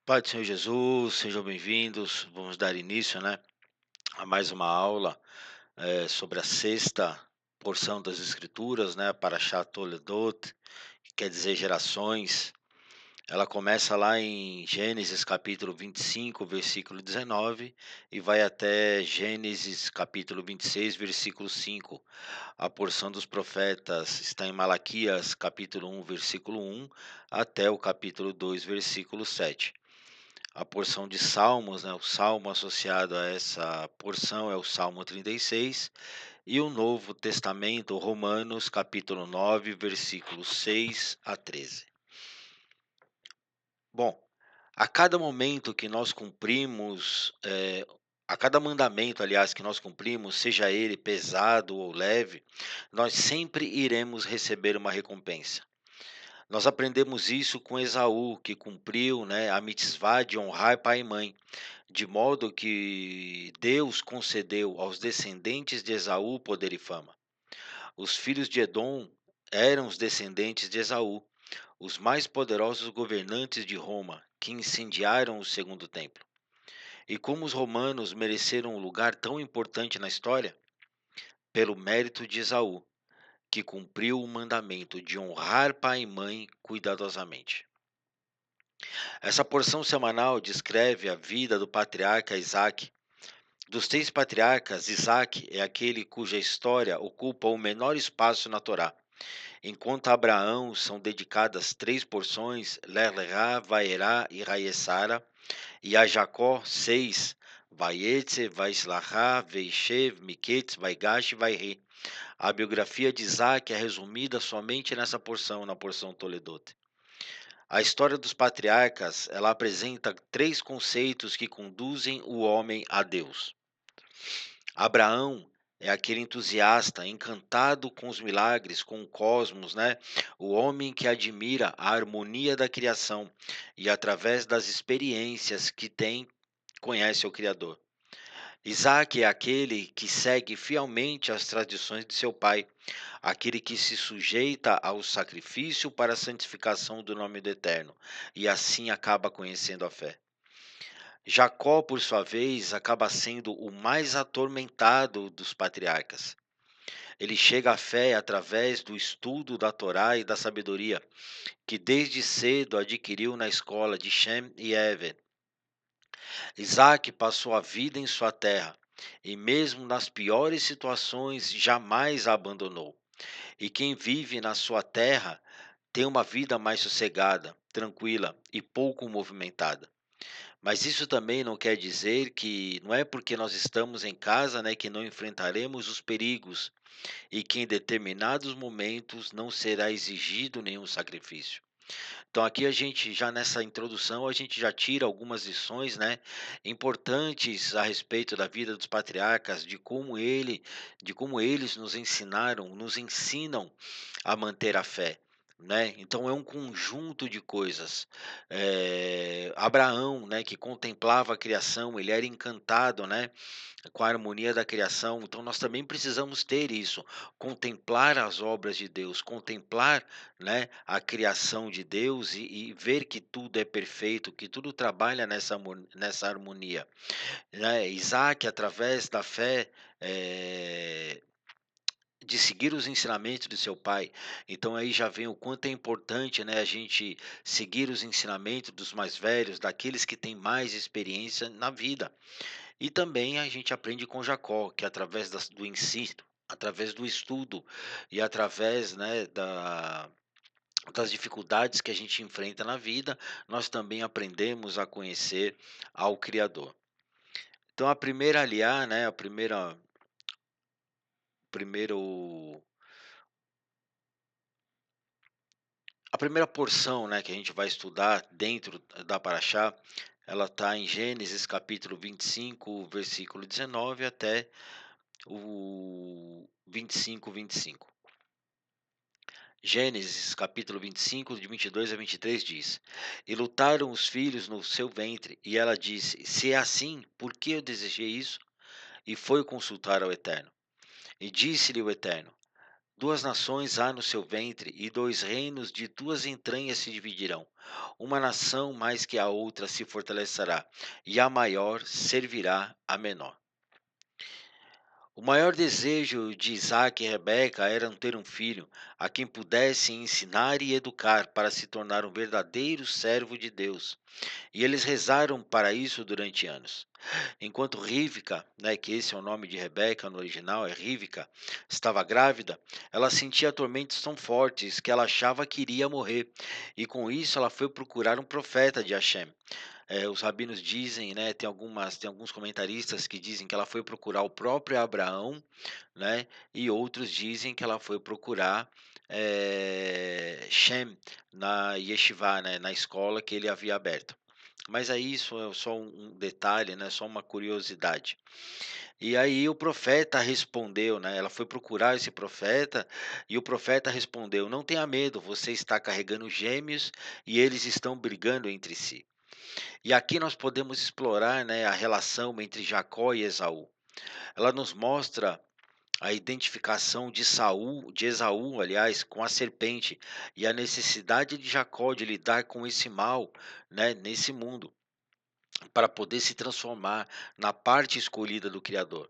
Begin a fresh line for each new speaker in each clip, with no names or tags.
Pai do Senhor Jesus, sejam bem-vindos. Vamos dar início, a mais uma aula sobre a sexta porção das Escrituras, Parashat Toledot, que quer dizer gerações. Ela começa lá em Gênesis capítulo 25, versículo 19, e vai até Gênesis capítulo 26, versículo 5. A porção dos profetas está em Malaquias capítulo 1, versículo 1, até o capítulo 2, versículo 7. A porção de Salmos, o salmo associado a essa porção é o Salmo 36, e o Novo Testamento, Romanos, capítulo 9, versículos 6 a 13. Bom, a cada momento que nós cumprimos, a cada mandamento, aliás, que nós cumprimos, seja ele pesado ou leve, nós sempre iremos receber uma recompensa. Nós aprendemos isso com Esaú, que cumpriu, a mitzvah de honrar pai e mãe. De modo que Deus concedeu aos descendentes de Esaú poder e fama. Os filhos de Edom eram os descendentes de Esaú, os mais poderosos governantes de Roma, que incendiaram o segundo templo. E como os romanos mereceram um lugar tão importante na história? Pelo mérito de Esaú, que cumpriu o mandamento de honrar pai e mãe cuidadosamente. Essa porção semanal descreve a vida do patriarca Isaque. Dos 3 patriarcas, Isaque é aquele cuja história ocupa o menor espaço na Torá, enquanto a Abraão são dedicadas 3 porções, Lerá, Vaerá e Raiessara, e a Jacó 6, Vaietze, Vaislachá, Veishev, Miquetz, Vaigash e Vairê. A biografia de Isaque é resumida somente nessa porção, na porção Toledot. A história dos patriarcas, ela apresenta 3 conceitos que conduzem o homem a Deus. Abraão é aquele entusiasta, encantado com os milagres, com o cosmos, O homem que admira a harmonia da criação e através das experiências que tem, conhece o Criador. Isaac é aquele que segue fielmente as tradições de seu pai, aquele que se sujeita ao sacrifício para a santificação do nome do Eterno, e assim acaba conhecendo a fé. Jacó, por sua vez, acaba sendo o mais atormentado dos patriarcas. Ele chega à fé através do estudo da Torá e da sabedoria, que desde cedo adquiriu na escola de Shem e Ever. Isaac passou a vida em sua terra, e mesmo nas piores situações jamais a abandonou. E quem vive na sua terra tem uma vida mais sossegada, tranquila e pouco movimentada. Mas isso também não quer dizer que não é porque nós estamos em casa, que não enfrentaremos os perigos e que em determinados momentos não será exigido nenhum sacrifício. Então aqui a gente já nessa introdução a gente já tira algumas lições, importantes a respeito da vida dos patriarcas, de como eles nos ensinam a manter a fé. Então é um conjunto de coisas. Abraão, que contemplava a criação, ele era encantado, com a harmonia da criação. Então nós também precisamos ter isso, contemplar as obras de Deus, contemplar, a criação de Deus e ver que tudo é perfeito, que tudo trabalha nessa harmonia. Isaac, através da fé, de seguir os ensinamentos de seu pai. Então aí já vem o quanto é importante, a gente seguir os ensinamentos dos mais velhos, daqueles que têm mais experiência na vida. E também a gente aprende com Jacó, que através do ensino, através do estudo e através, das dificuldades que a gente enfrenta na vida, nós também aprendemos a conhecer ao Criador. Então a primeira aliar, primeiro a primeira porção, que a gente vai estudar dentro da Paraxá, ela está em Gênesis capítulo 25, versículo 19 até o 25. Gênesis capítulo 25, de 22 a 23 diz: E lutaram os filhos no seu ventre, e ela disse: Se é assim, por que eu desejei isso? E foi consultar ao Eterno. E disse-lhe o Eterno: Duas nações há no seu ventre, e dois reinos de tuas entranhas se dividirão. Uma nação mais que a outra se fortalecerá, e a maior servirá à menor. O maior desejo de Isaac e Rebeca era ter um filho, a quem pudessem ensinar e educar para se tornar um verdadeiro servo de Deus. E eles rezaram para isso durante anos. Enquanto Rivca, né, que esse é o nome de Rebeca no original, é Rivca, estava grávida, ela sentia tormentos tão fortes que ela achava que iria morrer. E com isso ela foi procurar um profeta de Hashem. Os rabinos dizem, né, tem alguns comentaristas que dizem que ela foi procurar o próprio Abraão, né, e outros dizem que ela foi procurar Shem na Yeshivá, né, na escola que ele havia aberto. Mas aí isso é só um detalhe, né, só uma curiosidade. E aí o profeta respondeu, né, ela foi procurar esse profeta, e o profeta respondeu: "Não tenha medo, você está carregando gêmeos e eles estão brigando entre si". E aqui nós podemos explorar, né, a relação entre Jacó e Esaú. Ela nos mostra a identificação de Esaú, aliás, com a serpente, e a necessidade de Jacó de lidar com esse mal, né, nesse mundo, para poder se transformar na parte escolhida do Criador.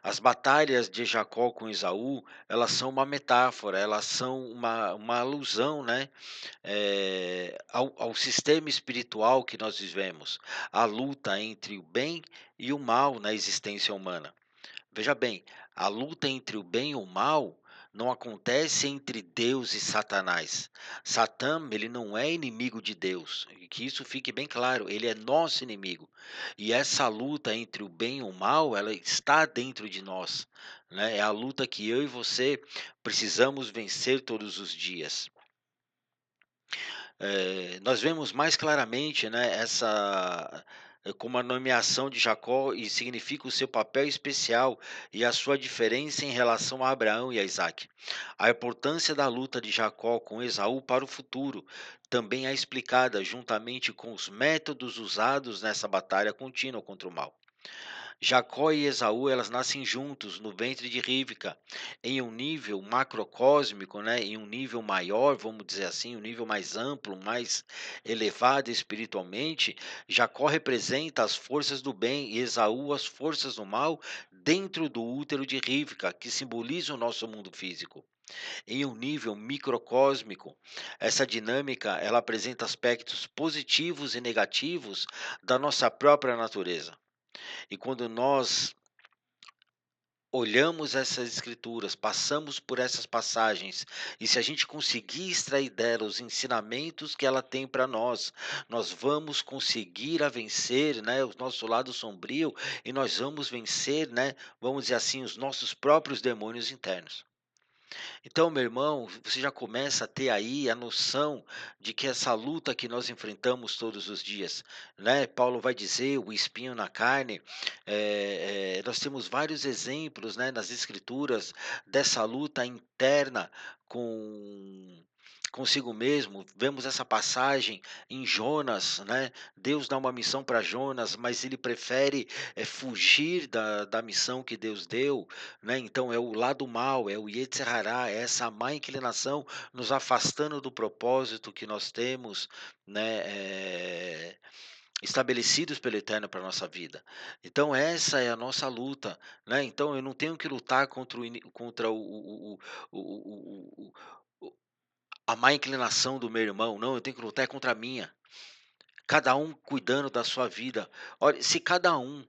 As batalhas de Jacó com Esaú, elas são uma metáfora, elas são uma alusão, né, ao sistema espiritual que nós vivemos, a luta entre o bem e o mal na existência humana. Veja bem, a luta entre o bem e o mal não acontece entre Deus e Satanás. Satã, ele não é inimigo de Deus, e que isso fique bem claro, ele é nosso inimigo. E essa luta entre o bem e o mal, ela está dentro de nós, né? É a luta que eu e você precisamos vencer todos os dias. Nós vemos mais claramente, né, como a nomeação de Jacó e significa o seu papel especial e a sua diferença em relação a Abraão e a Isaque. A importância da luta de Jacó com Esaú para o futuro também é explicada juntamente com os métodos usados nessa batalha contínua contra o mal. Jacó e Esaú, elas nascem juntos no ventre de Rivca, em um nível macrocósmico, né, em um nível maior, vamos dizer assim, um nível mais amplo, mais elevado espiritualmente. Jacó representa as forças do bem e Esaú as forças do mal dentro do útero de Rivca, que simboliza o nosso mundo físico. Em um nível microcósmico, essa dinâmica ela apresenta aspectos positivos e negativos da nossa própria natureza. E quando nós olhamos essas escrituras, passamos por essas passagens, e se a gente conseguir extrair dela os ensinamentos que ela tem para nós, nós vamos conseguir a vencer, né, o nosso lado sombrio, e nós vamos vencer, né, vamos dizer assim, os nossos próprios demônios internos. Então, meu irmão, você já começa a ter aí a noção de que essa luta que nós enfrentamos todos os dias, né? Paulo vai dizer o espinho na carne. Nós temos vários exemplos, né, nas Escrituras dessa luta interna com consigo mesmo. Vemos essa passagem em Jonas, né? Deus dá uma missão para Jonas, mas ele prefere fugir da missão que Deus deu, né, então é o lado mal, é o Yetzer Hará, é essa má inclinação nos afastando do propósito que nós temos, né, estabelecidos pelo Eterno para a nossa vida. Então essa é a nossa luta, né, então eu não tenho que lutar contra o a má inclinação do meu irmão, não, eu tenho que lutar contra a minha. Cada um cuidando da sua vida. Olha, se cada um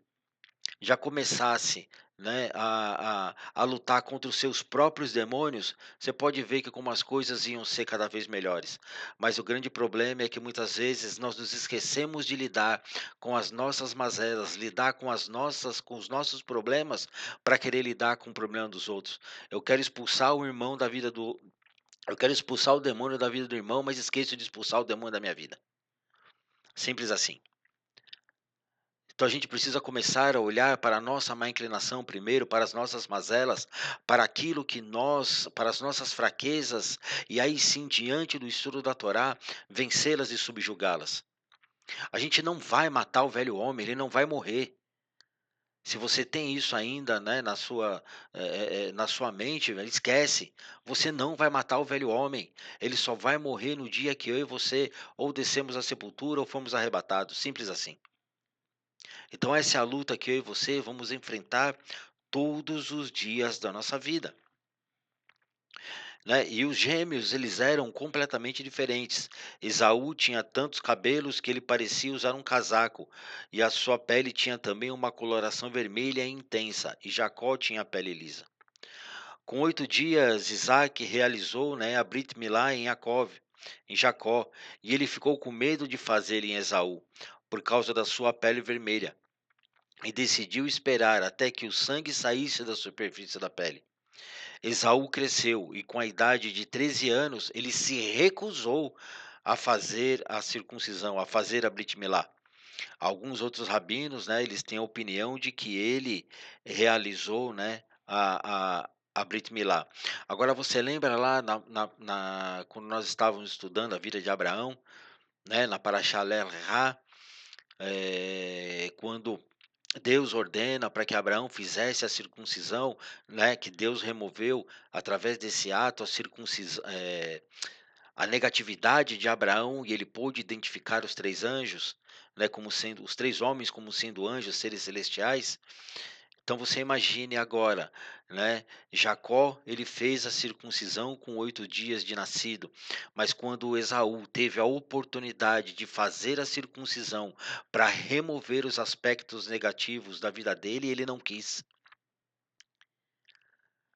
já começasse, né, a lutar contra os seus próprios demônios, você pode ver que como as coisas iam ser cada vez melhores. Mas o grande problema é que muitas vezes nós nos esquecemos de lidar com as nossas mazelas, lidar com os nossos problemas para querer lidar com o problema dos outros. Eu quero expulsar o irmão da vida do eu quero expulsar o demônio da vida do irmão, mas esqueço de expulsar o demônio da minha vida. Simples assim. Então a gente precisa começar a olhar para a nossa má inclinação primeiro, para as nossas mazelas, para as nossas fraquezas, e aí sim, diante do estudo da Torá, vencê-las e subjugá-las. A gente não vai matar o velho homem, ele não vai morrer. Se você tem isso ainda, né, na sua mente, velho, esquece. Você não vai matar o velho homem. Ele só vai morrer no dia que eu e você ou descemos à sepultura ou fomos arrebatados, simples assim. Então essa é a luta que eu e você vamos enfrentar todos os dias da nossa vida, né? E os gêmeos, eles eram completamente diferentes. Esaú tinha tantos cabelos que ele parecia usar um casaco, e a sua pele tinha também uma coloração vermelha intensa, e Jacó tinha a pele lisa. Com 8 dias, Isaac realizou, né, a Brit Milá em Jacó, e ele ficou com medo de fazer em Esaú, por causa da sua pele vermelha, e decidiu esperar até que o sangue saísse da superfície da pele. Esaú cresceu e, com a idade de 13 anos, ele se recusou a fazer a circuncisão, a fazer a Brit Milá. Alguns outros rabinos, né, eles têm a opinião de que ele realizou, né, a Brit Milá. Agora, você lembra lá quando nós estávamos estudando a vida de Abraão, né, na Parashá Lel Ra, quando Deus ordena para que Abraão fizesse a circuncisão, né, que Deus removeu através desse ato a negatividade de Abraão e ele pôde identificar os 3 anjos, né, como sendo os 3 homens como sendo anjos, seres celestiais. Então você imagine agora, né, Jacó, ele fez a circuncisão com 8 dias de nascido, mas quando Esaú teve a oportunidade de fazer a circuncisão para remover os aspectos negativos da vida dele, ele não quis.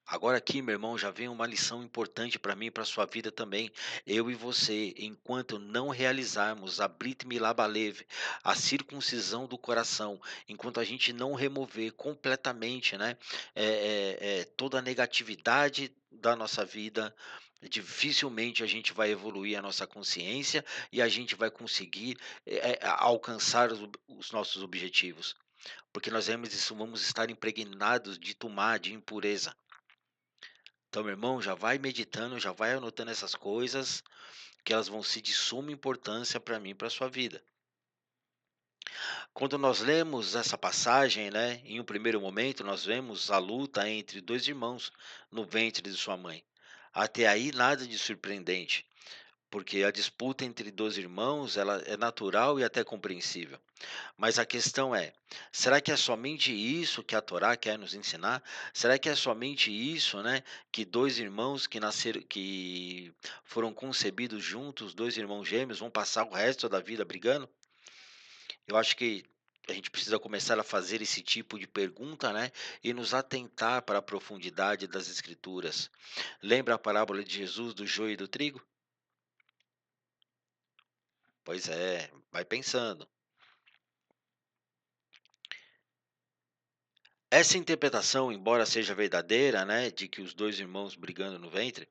Agora aqui, meu irmão, já vem uma lição importante para mim e para a sua vida também. Eu e você, enquanto não realizarmos a Brit Milá Balev, a circuncisão do coração, enquanto a gente não remover completamente, né, toda a negatividade da nossa vida, dificilmente a gente vai evoluir a nossa consciência e a gente vai conseguir alcançar os nossos objetivos. Porque nós vamos estar impregnados de tumá, de impureza. Então, meu irmão, já vai meditando, já vai anotando essas coisas, que elas vão ser de suma importância para mim e para a sua vida. Quando nós lemos essa passagem, né, em um primeiro momento, nós vemos a luta entre 2 irmãos no ventre de sua mãe. Até aí nada de surpreendente, porque a disputa entre 2 irmãos, ela é natural e até compreensível. Mas a questão é: será que é somente isso que a Torá quer nos ensinar? Será que é somente isso, né, que 2 irmãos que foram concebidos juntos, 2 irmãos gêmeos, vão passar o resto da vida brigando? Eu acho que a gente precisa começar a fazer esse tipo de pergunta, né, e nos atentar para a profundidade das Escrituras. Lembra a parábola de Jesus do joio e do trigo? Pois é, vai pensando. Essa interpretação, embora seja verdadeira, né, de que os 2 irmãos brigando no ventre,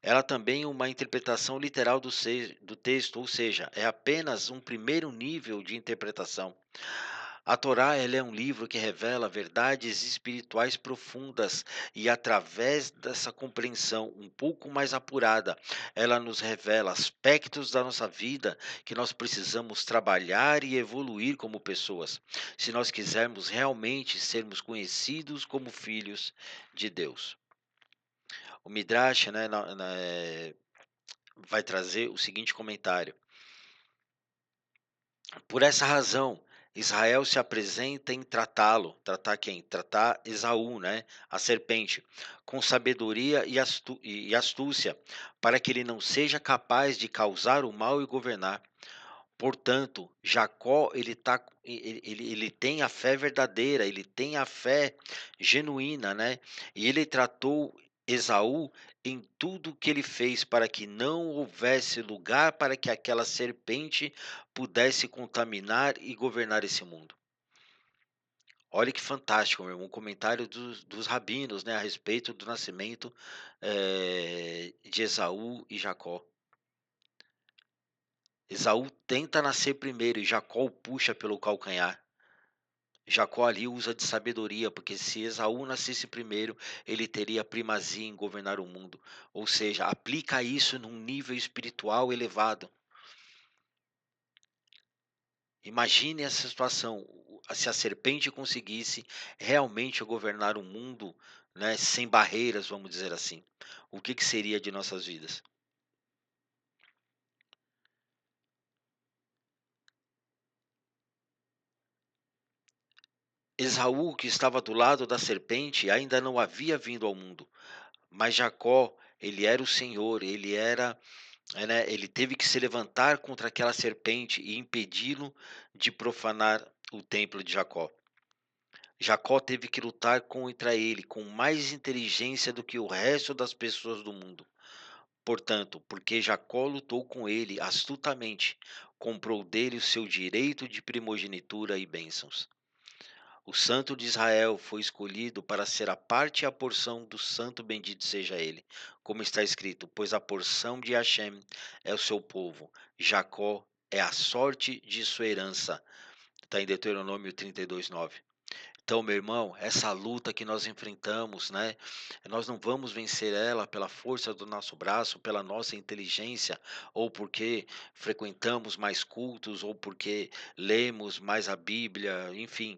ela também é uma interpretação literal do texto, ou seja, é apenas um primeiro nível de interpretação. A Torá, ela é um livro que revela verdades espirituais profundas e, através dessa compreensão um pouco mais apurada, ela nos revela aspectos da nossa vida que nós precisamos trabalhar e evoluir como pessoas, se nós quisermos realmente sermos conhecidos como filhos de Deus. O Midrash, né, vai trazer o seguinte comentário: por essa razão, Israel se apresenta em tratá-lo, tratar quem? Tratar Esaú, né, a serpente, com sabedoria e astúcia, para que ele não seja capaz de causar o mal e governar. Portanto, Jacó ele tem a fé verdadeira, ele tem a fé genuína, né? E ele tratou Esaú em tudo que ele fez para que não houvesse lugar para que aquela serpente pudesse contaminar e governar esse mundo. Olha que fantástico, meu irmão, um comentário dos rabinos, né, a respeito do nascimento de Esaú e Jacó. Esaú tenta nascer primeiro e Jacó o puxa pelo calcanhar. Jacó ali usa de sabedoria, porque se Esaú nascesse primeiro, ele teria primazia em governar o mundo. Ou seja, aplica isso num nível espiritual elevado. Imagine essa situação. se a serpente conseguisse realmente governar o mundo, né, sem barreiras, vamos dizer assim, o que que seria de nossas vidas? Esaú, que estava do lado da serpente, ainda não havia vindo ao mundo, mas Jacó, ele era o Senhor, ele teve que se levantar contra aquela serpente e impedi-lo de profanar o templo de Jacó. Jacó teve que lutar contra ele com mais inteligência do que o resto das pessoas do mundo. Portanto, porque Jacó lutou com ele astutamente, comprou dele o seu direito de primogenitura e bênçãos. O Santo de Israel foi escolhido para ser a parte e a porção do Santo, bendito seja ele. Como está escrito: pois a porção de Hashem é o seu povo, Jacó é a sorte de sua herança. Está em Deuteronômio 32:9. Então, meu irmão, essa luta que nós enfrentamos, né? Nós não vamos vencer ela pela força do nosso braço, pela nossa inteligência, ou porque frequentamos mais cultos, ou porque lemos mais a Bíblia, enfim.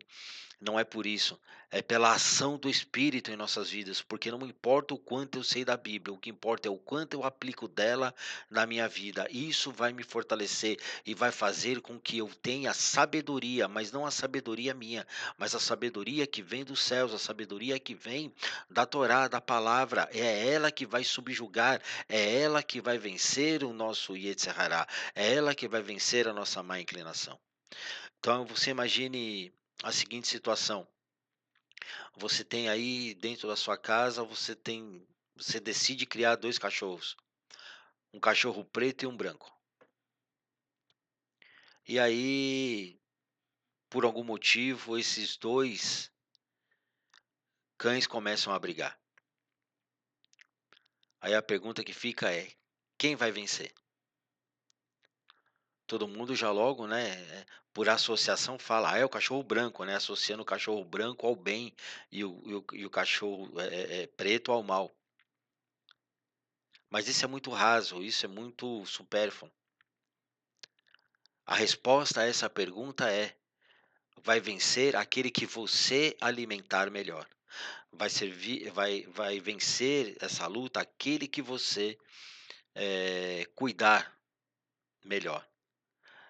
Não é por isso, é pela ação do Espírito em nossas vidas, porque não importa o quanto eu sei da Bíblia, o que importa é o quanto eu aplico dela na minha vida. Isso vai me fortalecer e vai fazer com que eu tenha sabedoria, mas não a sabedoria minha, mas a sabedoria que vem dos céus, a sabedoria que vem da Torá, da palavra. É ela que vai subjugar, é ela que vai vencer o nosso Yetzer Hará, é ela que vai vencer a nossa má inclinação. Então você imagine a seguinte situação: você tem aí dentro da sua casa, você decide criar 2 cachorros, um cachorro preto e um branco. E aí, por algum motivo, esses 2 cães começam a brigar. Aí a pergunta que fica é: quem vai vencer? Todo mundo já logo, né, por associação fala: "Ah, é o cachorro branco", né, associando o cachorro branco ao bem e o cachorro, preto ao mal. Mas isso é muito raso, isso é muito supérfluo. A resposta a essa pergunta é: vai vencer aquele que você alimentar melhor. Vai vencer essa luta aquele que você, cuidar melhor.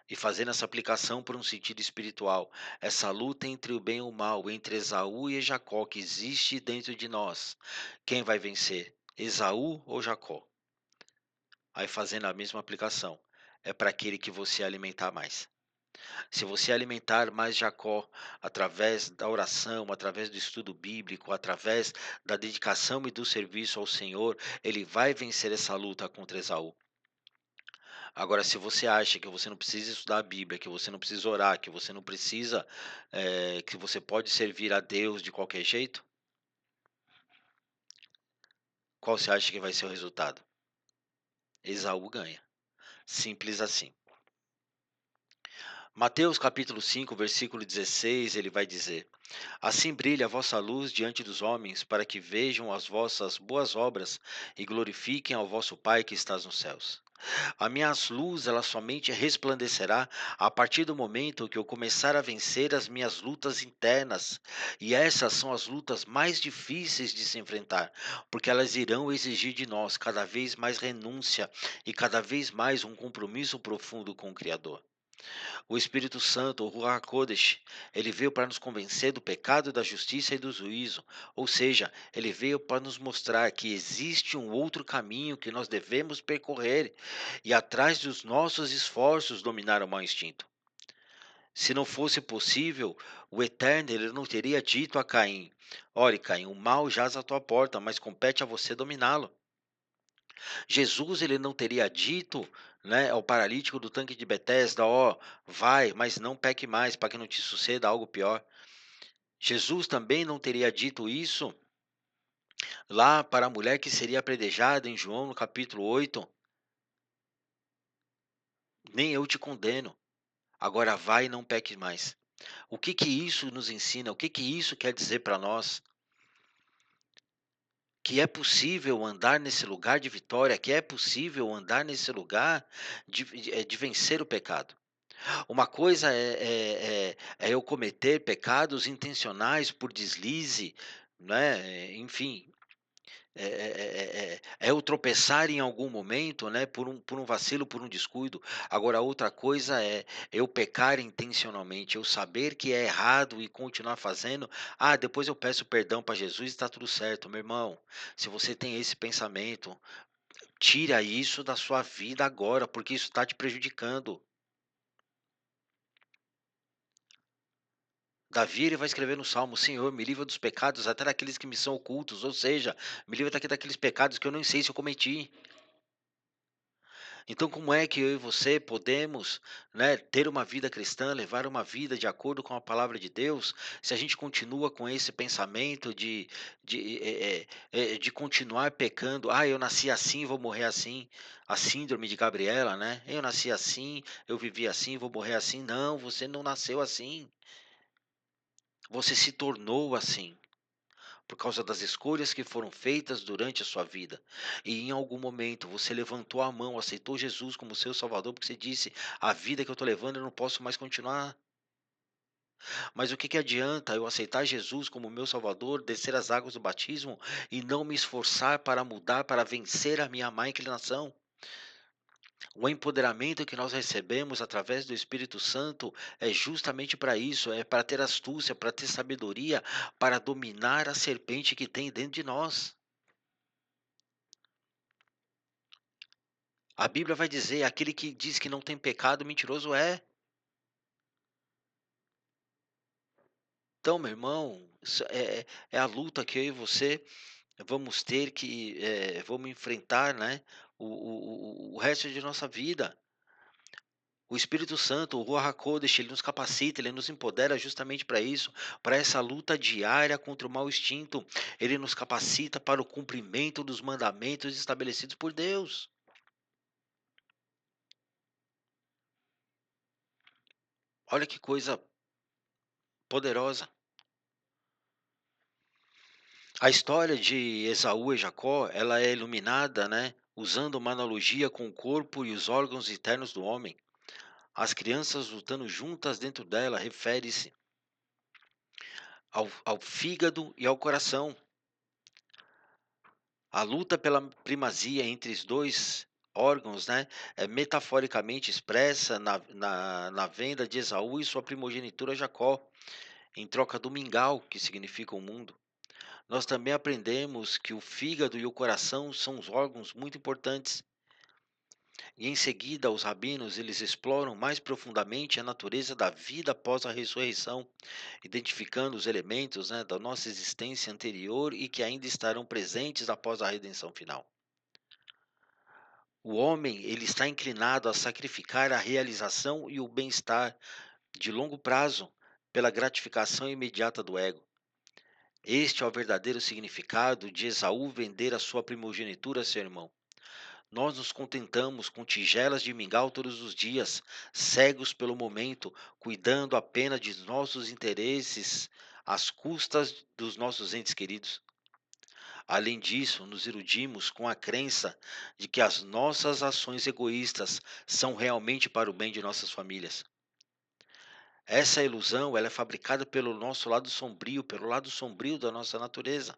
E fazendo essa aplicação por um sentido espiritual, essa luta entre o bem e o mal, entre Esaú e Jacó que existe dentro de nós, quem vai vencer? Esaú ou Jacó? Aí fazendo a mesma aplicação, é para aquele que você alimentar mais. Se você alimentar mais Jacó através da oração, através do estudo bíblico, através da dedicação e do serviço ao Senhor, ele vai vencer essa luta contra Esaú. Agora, se você acha que você não precisa estudar a Bíblia, que você não precisa orar, que você não precisa, que você pode servir a Deus de qualquer jeito, qual você acha que vai ser o resultado? Esaú ganha. Simples assim. Mateus capítulo 5, versículo 16, ele vai dizer: assim brilha a vossa luz diante dos homens, para que vejam as vossas boas obras e glorifiquem ao vosso Pai que estás nos céus. A minha luz, ela somente resplandecerá a partir do momento que eu começar a vencer as minhas lutas internas. E essas são as lutas mais difíceis de se enfrentar, porque elas irão exigir de nós cada vez mais renúncia e cada vez mais um compromisso profundo com o Criador. O Espírito Santo, o Ruach HaKodesh, ele veio para nos convencer do pecado, da justiça e do juízo. Ou seja, ele veio para nos mostrar que existe um outro caminho que nós devemos percorrer e atrás dos nossos esforços dominar o mau instinto. Se não fosse possível, o Eterno ele não teria dito a Caim: olhe, Caim, o mal jaz à tua porta, mas compete a você dominá-lo. Jesus ele não teria dito, né, ao paralítico do tanque de Betesda, ó, vai, mas não peque mais, para que não te suceda algo pior. Jesus também não teria dito isso lá para a mulher que seria apedrejada em João no capítulo 8, nem eu te condeno. Agora vai e não peque mais. O que que isso nos ensina? O que que isso quer dizer para nós? Que é possível andar nesse lugar de vitória, que é possível andar nesse lugar de vencer o pecado. Uma coisa é eu cometer pecados intencionais por deslize, né, enfim, é eu tropeçar em algum momento, né, por um vacilo, por um descuido. Agora outra coisa é eu pecar intencionalmente, eu saber que é errado e continuar fazendo. "Ah, depois eu peço perdão para Jesus e está tudo certo". Meu irmão, se você tem esse pensamento, tira isso da sua vida agora, porque isso está te prejudicando. Davi, ele vai escrever no salmo: "Senhor, me livra dos pecados, até daqueles que me são ocultos", ou seja, me livra daqueles pecados que eu nem sei se eu cometi. Então, como é que eu e você podemos, né, ter uma vida cristã, levar uma vida de acordo com a palavra de Deus, se a gente continua com esse pensamento de continuar pecando? "Ah, eu nasci assim, vou morrer assim", a síndrome de Gabriela, né? "Eu nasci assim, eu vivi assim, vou morrer assim". Não, você não nasceu assim, você se tornou assim, por causa das escolhas que foram feitas durante a sua vida. E em algum momento você levantou a mão, aceitou Jesus como seu Salvador, porque você disse: "A vida que eu estou levando eu não posso mais continuar". Mas o que que adianta eu aceitar Jesus como meu Salvador, descer as águas do batismo e não me esforçar para mudar, para vencer a minha má inclinação? O empoderamento que nós recebemos através do Espírito Santo é justamente para isso, é para ter astúcia, para ter sabedoria, para dominar a serpente que tem dentro de nós. A Bíblia vai dizer: "Aquele que diz que não tem pecado, mentiroso é". Então, meu irmão, isso é a luta que eu e você vamos ter que, vamos enfrentar, né, o resto de nossa vida. O Espírito Santo, o Ruach HaKodesh, ele nos capacita, ele nos empodera justamente para isso, para essa luta diária contra o mau instinto. Ele nos capacita para o cumprimento dos mandamentos estabelecidos por Deus. Olha que coisa poderosa. A história de Esaú e Jacó, ela é iluminada, né, usando uma analogia com o corpo e os órgãos internos do homem. As crianças lutando juntas dentro dela refere-se ao fígado e ao coração. A luta pela primazia entre os dois órgãos, né, é metaforicamente expressa na venda de Esaú e sua primogenitura Jacó, em troca do mingau, que significa o mundo. Nós também aprendemos que o fígado e o coração são os órgãos muito importantes. E em seguida, os rabinos eles exploram mais profundamente a natureza da vida após a ressurreição, identificando os elementos, né, da nossa existência anterior e que ainda estarão presentes após a redenção final. O homem ele está inclinado a sacrificar a realização e o bem-estar de longo prazo pela gratificação imediata do ego. Este é o verdadeiro significado de Esaú vender a sua primogenitura a seu irmão. Nós nos contentamos com tigelas de mingau todos os dias, cegos pelo momento, cuidando apenas de nossos interesses às custas dos nossos entes queridos. Além disso, nos iludimos com a crença de que as nossas ações egoístas são realmente para o bem de nossas famílias. Essa ilusão ela é fabricada pelo nosso lado sombrio, pelo lado sombrio da nossa natureza.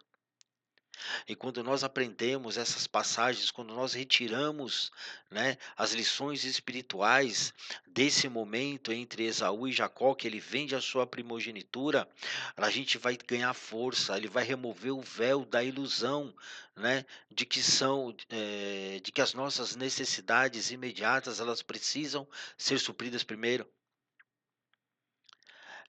E quando nós aprendemos essas passagens, quando nós retiramos, né, as lições espirituais desse momento entre Esaú e Jacó, que ele vende a sua primogenitura, a gente vai ganhar força, ele vai remover o véu da ilusão, né, de que as nossas necessidades imediatas elas precisam ser supridas primeiro.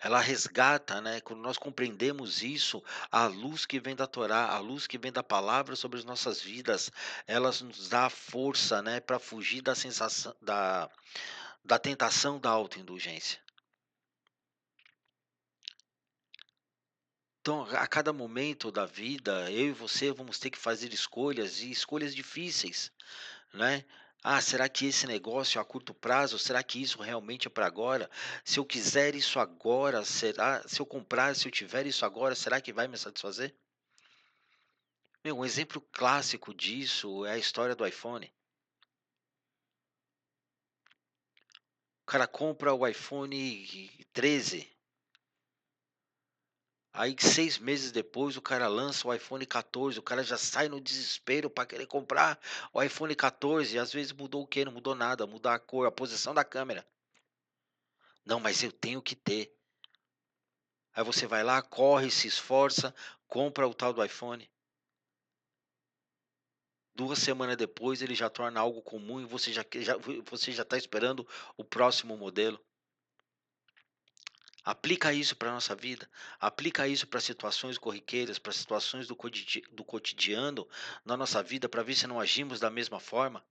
Ela resgata, né, quando nós compreendemos isso, a luz que vem da Torá, a luz que vem da palavra sobre as nossas vidas, elas nos dá força, né, para fugir da sensação da tentação da autoindulgência. Então, a cada momento da vida, eu e você vamos ter que fazer escolhas e escolhas difíceis, né? Ah, será que esse negócio é a curto prazo? Será que isso realmente é para agora? Se eu quiser isso agora, será? Se eu comprar, se eu tiver isso agora, será que vai me satisfazer? Meu, um exemplo clássico disso é a história do iPhone. cara compra o iPhone 13, aí 6 meses depois o cara lança o iPhone 14, o cara já sai no desespero para querer comprar o iPhone 14, e às vezes mudou o quê? Não mudou nada, mudou a cor, a posição da câmera. Não, mas eu tenho que ter. Aí você vai lá, corre, se esforça, compra o tal do iPhone. 2 semanas depois ele já torna algo comum e você já está esperando o próximo modelo. Aplica isso para a nossa vida, aplica isso para situações corriqueiras, para situações do cotidiano na nossa vida, para ver se não agimos da mesma forma.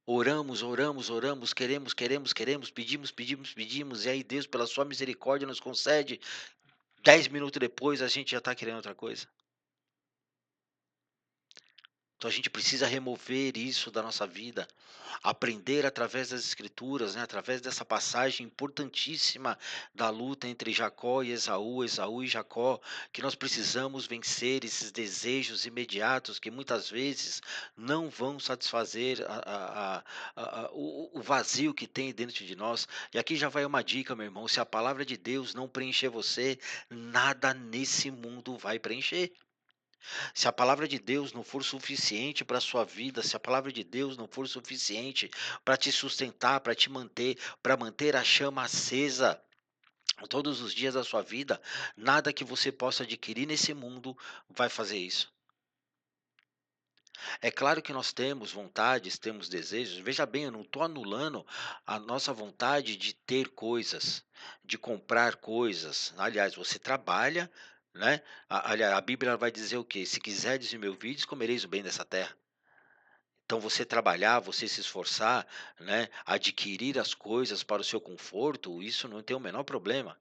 Oramos, oramos, oramos, queremos, queremos, queremos, pedimos, pedimos, pedimos, e aí Deus, pela sua misericórdia, nos concede. 10 minutos depois a gente já está querendo outra coisa. Então a gente precisa remover isso da nossa vida, aprender através das escrituras, né, através dessa passagem importantíssima da luta entre Jacó e Esaú, Esaú e Jacó, que nós precisamos vencer esses desejos imediatos que muitas vezes não vão satisfazer o vazio que tem dentro de nós. E aqui já vai uma dica, meu irmão: se a palavra de Deus não preencher você, nada nesse mundo vai preencher. Se a palavra de Deus não for suficiente para a sua vida, se a palavra de Deus não for suficiente para te sustentar, para manter a chama acesa todos os dias da sua vida, nada que você possa adquirir nesse mundo vai fazer isso. É claro que nós temos vontades, temos desejos. Veja bem, eu não estou anulando a nossa vontade de ter coisas, de comprar coisas. Aliás, você trabalha, né? Aliás, a Bíblia vai dizer o quê? Se quiserdes e me ouvides, comereis o bem dessa terra. Então, você trabalhar, você se esforçar, né? Adquirir as coisas para o seu conforto, isso não tem o menor problema.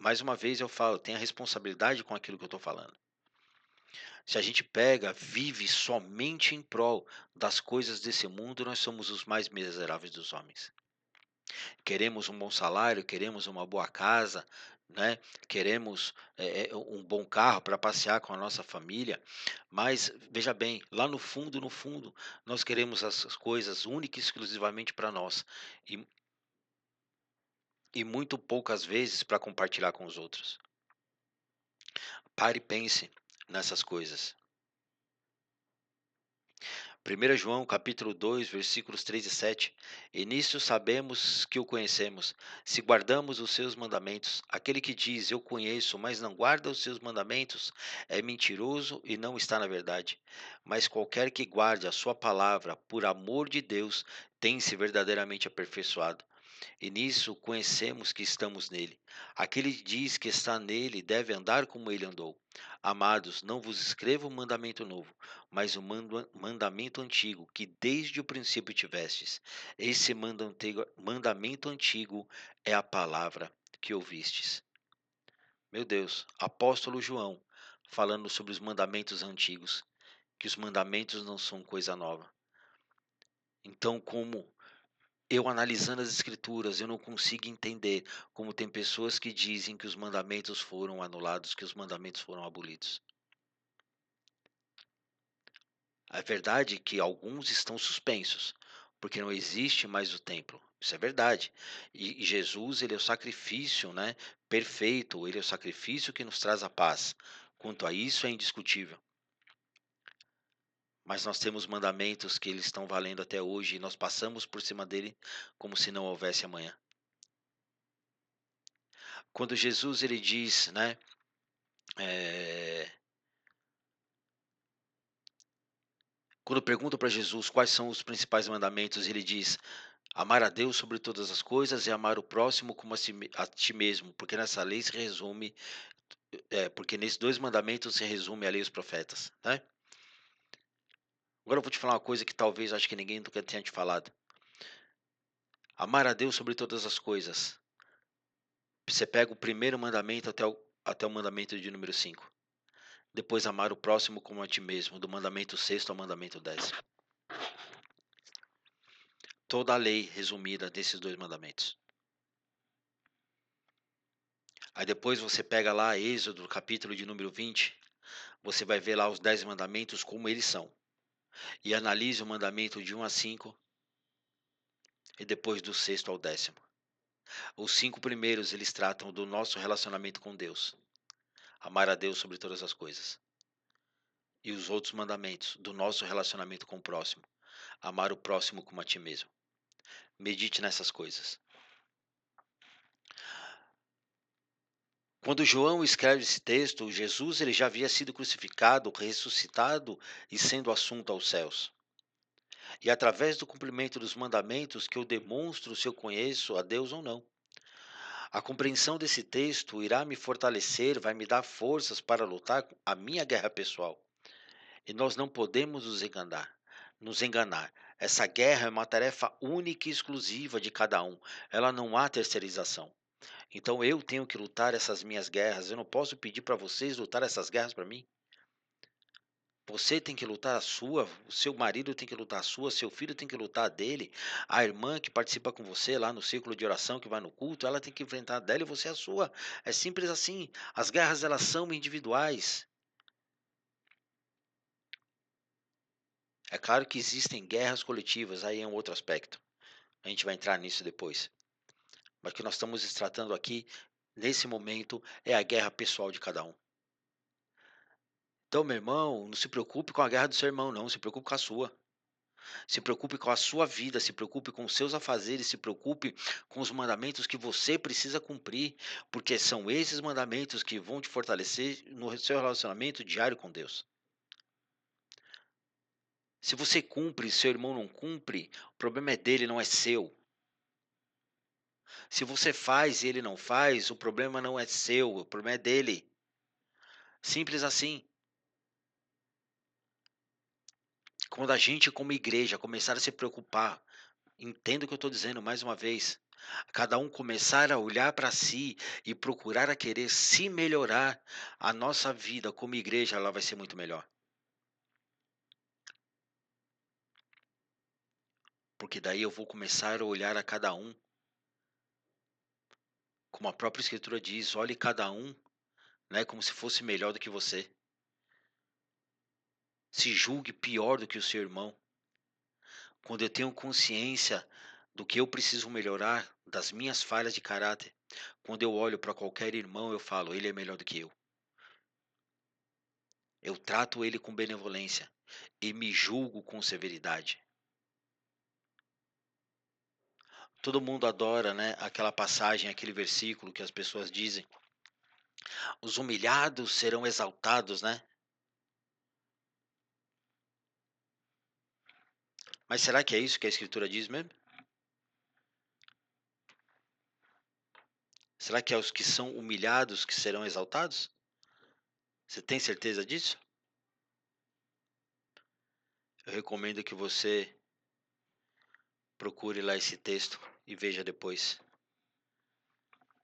Mais uma vez eu falo, tenha responsabilidade com aquilo que eu estou falando. Se a gente pega, vive somente em prol das coisas desse mundo, nós somos os mais miseráveis dos homens. Queremos um bom salário, queremos uma boa casa, né? Queremos um bom carro para passear com a nossa família, mas veja bem, lá no fundo, no fundo, nós queremos as coisas única e exclusivamente para nós e, e muito poucas vezes para compartilhar com os outros. Pare e pense nessas coisas. 1 João capítulo 2, versículos 3 e 7. E nisso sabemos que o conhecemos, se guardamos os seus mandamentos. Aquele que diz, eu conheço, mas não guarda os seus mandamentos, é mentiroso e não está na verdade. Mas qualquer que guarde a sua palavra, por amor de Deus, tem-se verdadeiramente aperfeiçoado. E nisso conhecemos que estamos nele. Aquele que diz que está nele deve andar como ele andou. Amados, não vos escrevo um mandamento novo, mas um mandamento antigo, que desde o princípio tivestes. Esse mandamento antigo é a palavra que ouvistes. Meu Deus, apóstolo João, falando sobre os mandamentos antigos, que os mandamentos não são coisa nova. Então, como eu analisando as escrituras, eu não consigo entender como tem pessoas que dizem que os mandamentos foram anulados, que os mandamentos foram abolidos. A verdade é que alguns estão suspensos, porque não existe mais o templo. Isso é verdade. E Jesus, ele é o sacrifício, né, perfeito, ele é o sacrifício que nos traz a paz. Quanto a isso é indiscutível. Mas nós temos mandamentos que eles estão valendo até hoje e nós passamos por cima dele como se não houvesse amanhã. Quando Jesus ele diz, né, eh, quando perguntam para Jesus quais são os principais mandamentos, ele diz: amar a Deus sobre todas as coisas e amar o próximo como a ti mesmo, porque nessa lei se resume, porque nesses dois mandamentos se resume a lei e os profetas, né? Agora eu vou te falar uma coisa que talvez acho que ninguém nunca tenha te falado. Amar a Deus sobre todas as coisas. Você pega o primeiro mandamento até o mandamento de número 5. Depois amar o próximo como a ti mesmo, do mandamento sexto ao mandamento 10. Toda a lei resumida desses dois mandamentos. Aí depois você pega lá Êxodo, capítulo de número 20, você vai ver lá os 10 mandamentos como eles são. E analise o mandamento de 1 a 5 e depois do sexto ao décimo. Os 5 primeiros eles tratam do nosso relacionamento com Deus, amar a Deus sobre todas as coisas. E os outros mandamentos do nosso relacionamento com o próximo, amar o próximo como a ti mesmo. Medite nessas coisas. Quando João escreve esse texto, Jesus ele já havia sido crucificado, ressuscitado e sendo assunto aos céus. E através do cumprimento dos mandamentos que eu demonstro se eu conheço a Deus ou não. A compreensão desse texto irá me fortalecer, vai me dar forças para lutar a minha guerra pessoal. E nós não podemos nos enganar. Essa guerra é uma tarefa única e exclusiva de cada um. Ela não há terceirização. Então eu tenho que lutar essas minhas guerras. Eu não posso pedir para vocês lutar essas guerras para mim. Você tem que lutar a sua, o seu marido tem que lutar a sua, seu filho tem que lutar a dele, a irmã que participa com você lá no círculo de oração que vai no culto, ela tem que enfrentar a dela e você a sua. É simples assim. As guerras elas são individuais. É claro que existem guerras coletivas, aí é um outro aspecto. A gente vai entrar nisso depois. Mas o que nós estamos tratando aqui, nesse momento, é a guerra pessoal de cada um. Então, meu irmão, não se preocupe com a guerra do seu irmão, não. Se preocupe com a sua. Se preocupe com a sua vida, se preocupe com os seus afazeres, se preocupe com os mandamentos que você precisa cumprir, porque são esses mandamentos que vão te fortalecer no seu relacionamento diário com Deus. Se você cumpre e seu irmão não cumpre, o problema é dele, não é seu. Se você faz e ele não faz, o problema não é seu, o problema é dele. Simples assim. Quando a gente, como igreja, começar a se preocupar, entenda o que eu estou dizendo mais uma vez. Cada um começar a olhar para si e procurar a querer se melhorar, a nossa vida como igreja ela vai ser muito melhor. Porque daí eu vou começar a olhar a cada um, como a própria escritura diz, olhe cada um, né, como se fosse melhor do que você. Se julgue pior do que o seu irmão. Quando eu tenho consciência do que eu preciso melhorar, das minhas falhas de caráter, quando eu olho para qualquer irmão, eu falo, ele é melhor do que eu. Eu trato ele com benevolência e me julgo com severidade. Todo mundo adora, né, aquela passagem, aquele versículo que as pessoas dizem: "Os humilhados serão exaltados", né. Mas será que é isso que a escritura diz mesmo? Será que é os que são humilhados que serão exaltados? Você tem certeza disso? Eu recomendo que você procure lá esse texto e veja depois.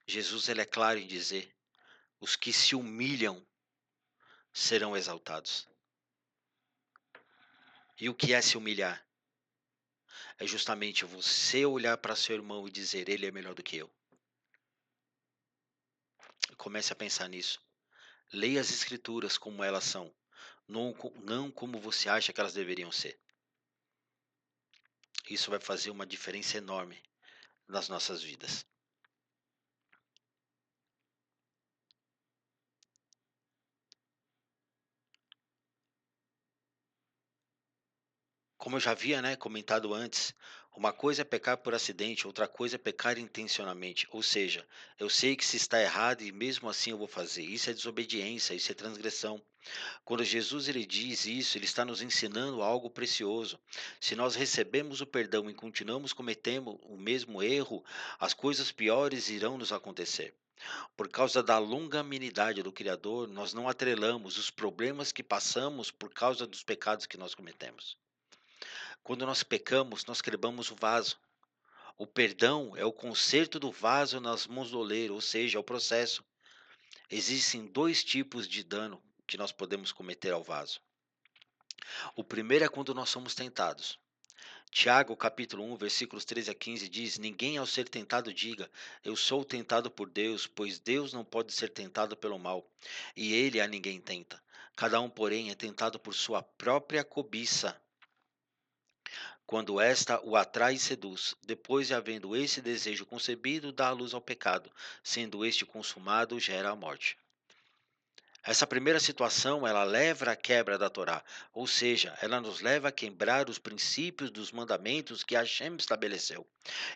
Jesus ele é claro em dizer: "Os que se humilham serão exaltados". E o que é se humilhar? É justamente você olhar para seu irmão e dizer: "Ele é melhor do que eu". Comece a pensar nisso. Leia as escrituras como elas são, não como você acha que elas deveriam ser. Isso vai fazer uma diferença enorme nas nossas vidas. Como eu já havia, né, comentado antes, uma coisa é pecar por acidente, outra coisa é pecar intencionalmente. Ou seja, eu sei que se está errado e mesmo assim eu vou fazer. Isso é desobediência, isso é transgressão. Quando Jesus ele diz isso, ele está nos ensinando algo precioso. Se nós recebemos o perdão e continuamos cometendo o mesmo erro, as coisas piores irão nos acontecer. Por causa da longanimidade do Criador, nós não atrelamos os problemas que passamos por causa dos pecados que nós cometemos. Quando nós pecamos, nós quebramos o vaso. O perdão é o conserto do vaso nas mãos do oleiro, ou seja, é o processo. Existem dois tipos de dano que nós podemos cometer ao vaso. O primeiro é quando nós somos tentados. Tiago, capítulo 1, versículos 13 a 15 diz: Ninguém ao ser tentado diga, eu sou tentado por Deus, pois Deus não pode ser tentado pelo mal, e ele a ninguém tenta. Cada um, porém, é tentado por sua própria cobiça. quando esta o atrai e seduz, depois de havendo esse desejo concebido, dá a luz ao pecado, sendo este consumado, gera a morte. Essa primeira situação, ela leva à quebra da Torá, ou seja, ela nos leva a quebrar os princípios dos mandamentos que Hashem estabeleceu.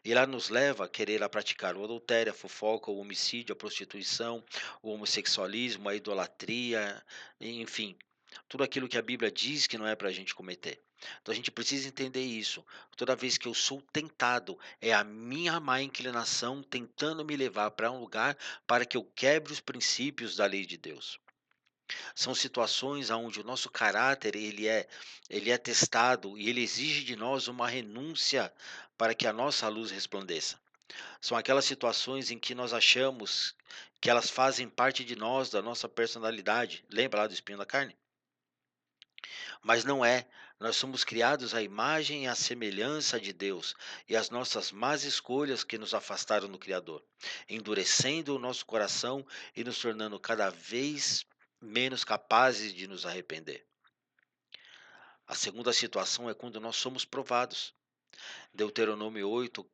E ela nos leva a querer a praticar o adultério, a fofoca, o homicídio, a prostituição, o homossexualismo, a idolatria, enfim, tudo aquilo que a Bíblia diz que não é para a gente cometer. Então a gente precisa entender isso. Toda vez que eu sou tentado, é a minha má inclinação tentando me levar para um lugar para que eu quebre os princípios da lei de Deus. São situações onde o nosso caráter ele é testado e ele exige de nós uma renúncia para que a nossa luz resplandeça. São aquelas situações em que nós achamos que elas fazem parte de nós, da nossa personalidade. Lembra lá do espinho da carne? Mas não é. Nós somos criados à imagem e à semelhança de Deus, e as nossas más escolhas que nos afastaram do Criador, endurecendo o nosso coração e nos tornando cada vez menos capazes de nos arrepender. A segunda situação é quando nós somos provados. Deuteronômio 8,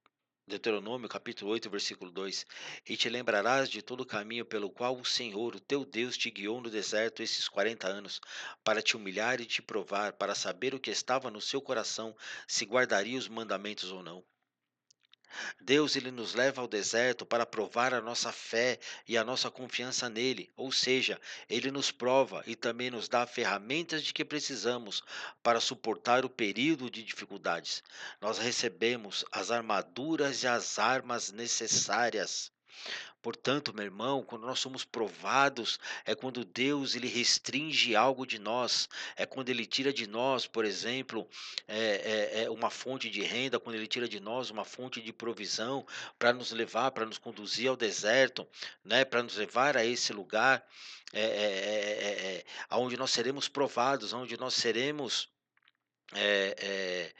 Deuteronômio capítulo 8, versículo 2: E te lembrarás de todo o caminho pelo qual o Senhor, o teu Deus, te guiou no deserto esses 40 anos, para te humilhar e te provar, para saber o que estava no seu coração, se guardaria os mandamentos ou não. Deus ele nos leva ao deserto para provar a nossa fé e a nossa confiança nele, ou seja, ele nos prova e também nos dá ferramentas de que precisamos para suportar o período de dificuldades. Nós recebemos as armaduras e as armas necessárias. Portanto, meu irmão, quando nós somos provados, é quando Deus ele restringe algo de nós, é quando ele tira de nós, por exemplo, uma fonte de renda, quando ele tira de nós uma fonte de provisão para nos levar, para nos conduzir ao deserto, né, para nos levar a esse lugar aonde nós seremos provados, onde nós seremos é, é,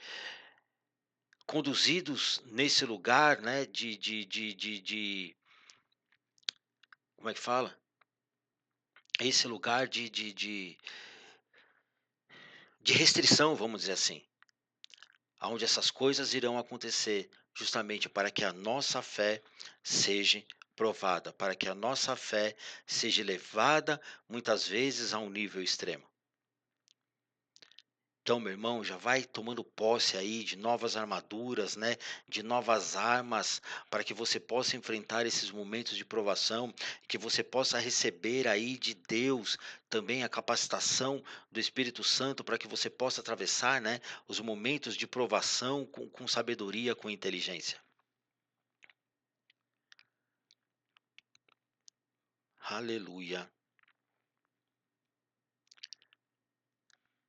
conduzidos nesse lugar, né, como é que fala? Esse lugar de restrição, vamos dizer assim, aonde essas coisas irão acontecer, justamente para que a nossa fé seja provada, para que a nossa fé seja levada muitas vezes a um nível extremo. Então, meu irmão, já vai tomando posse aí de novas armaduras, né, de novas armas, para que você possa enfrentar esses momentos de provação, que você possa receber aí de Deus também a capacitação do Espírito Santo para que você possa atravessar, né, os momentos de provação com sabedoria, com inteligência. Aleluia.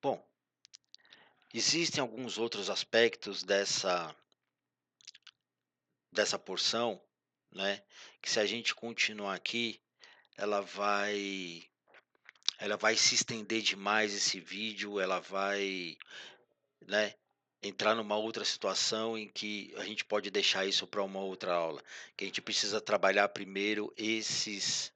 Bom, existem alguns outros aspectos dessa porção, né, que se a gente continuar aqui, ela vai ela vai se estender demais esse vídeo, ela vai, né, entrar numa outra situação em que a gente pode deixar isso para uma outra aula, que a gente precisa trabalhar primeiro esses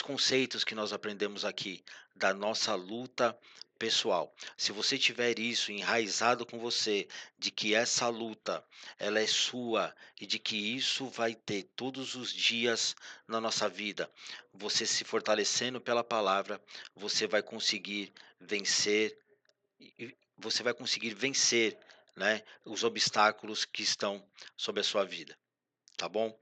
conceitos que nós aprendemos aqui, da nossa luta pessoal. Se você tiver isso enraizado com você, de que essa luta ela é sua e de que isso vai ter todos os dias na nossa vida, você se fortalecendo pela palavra, você vai conseguir vencer e você vai conseguir vencer, né, os obstáculos que estão sobre a sua vida, tá bom?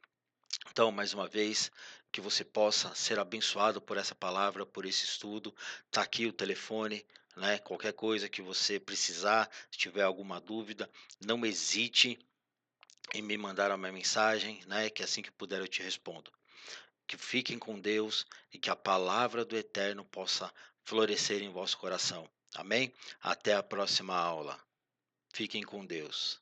Então, mais uma vez, que você possa ser abençoado por essa palavra, por esse estudo. Está aqui o telefone, né? Qualquer coisa que você precisar, se tiver alguma dúvida, não hesite em me mandar uma mensagem, né? Que assim que puder eu te respondo. Que fiquem com Deus e que a palavra do Eterno possa florescer em vosso coração. Amém? Até a próxima aula. Fiquem com Deus.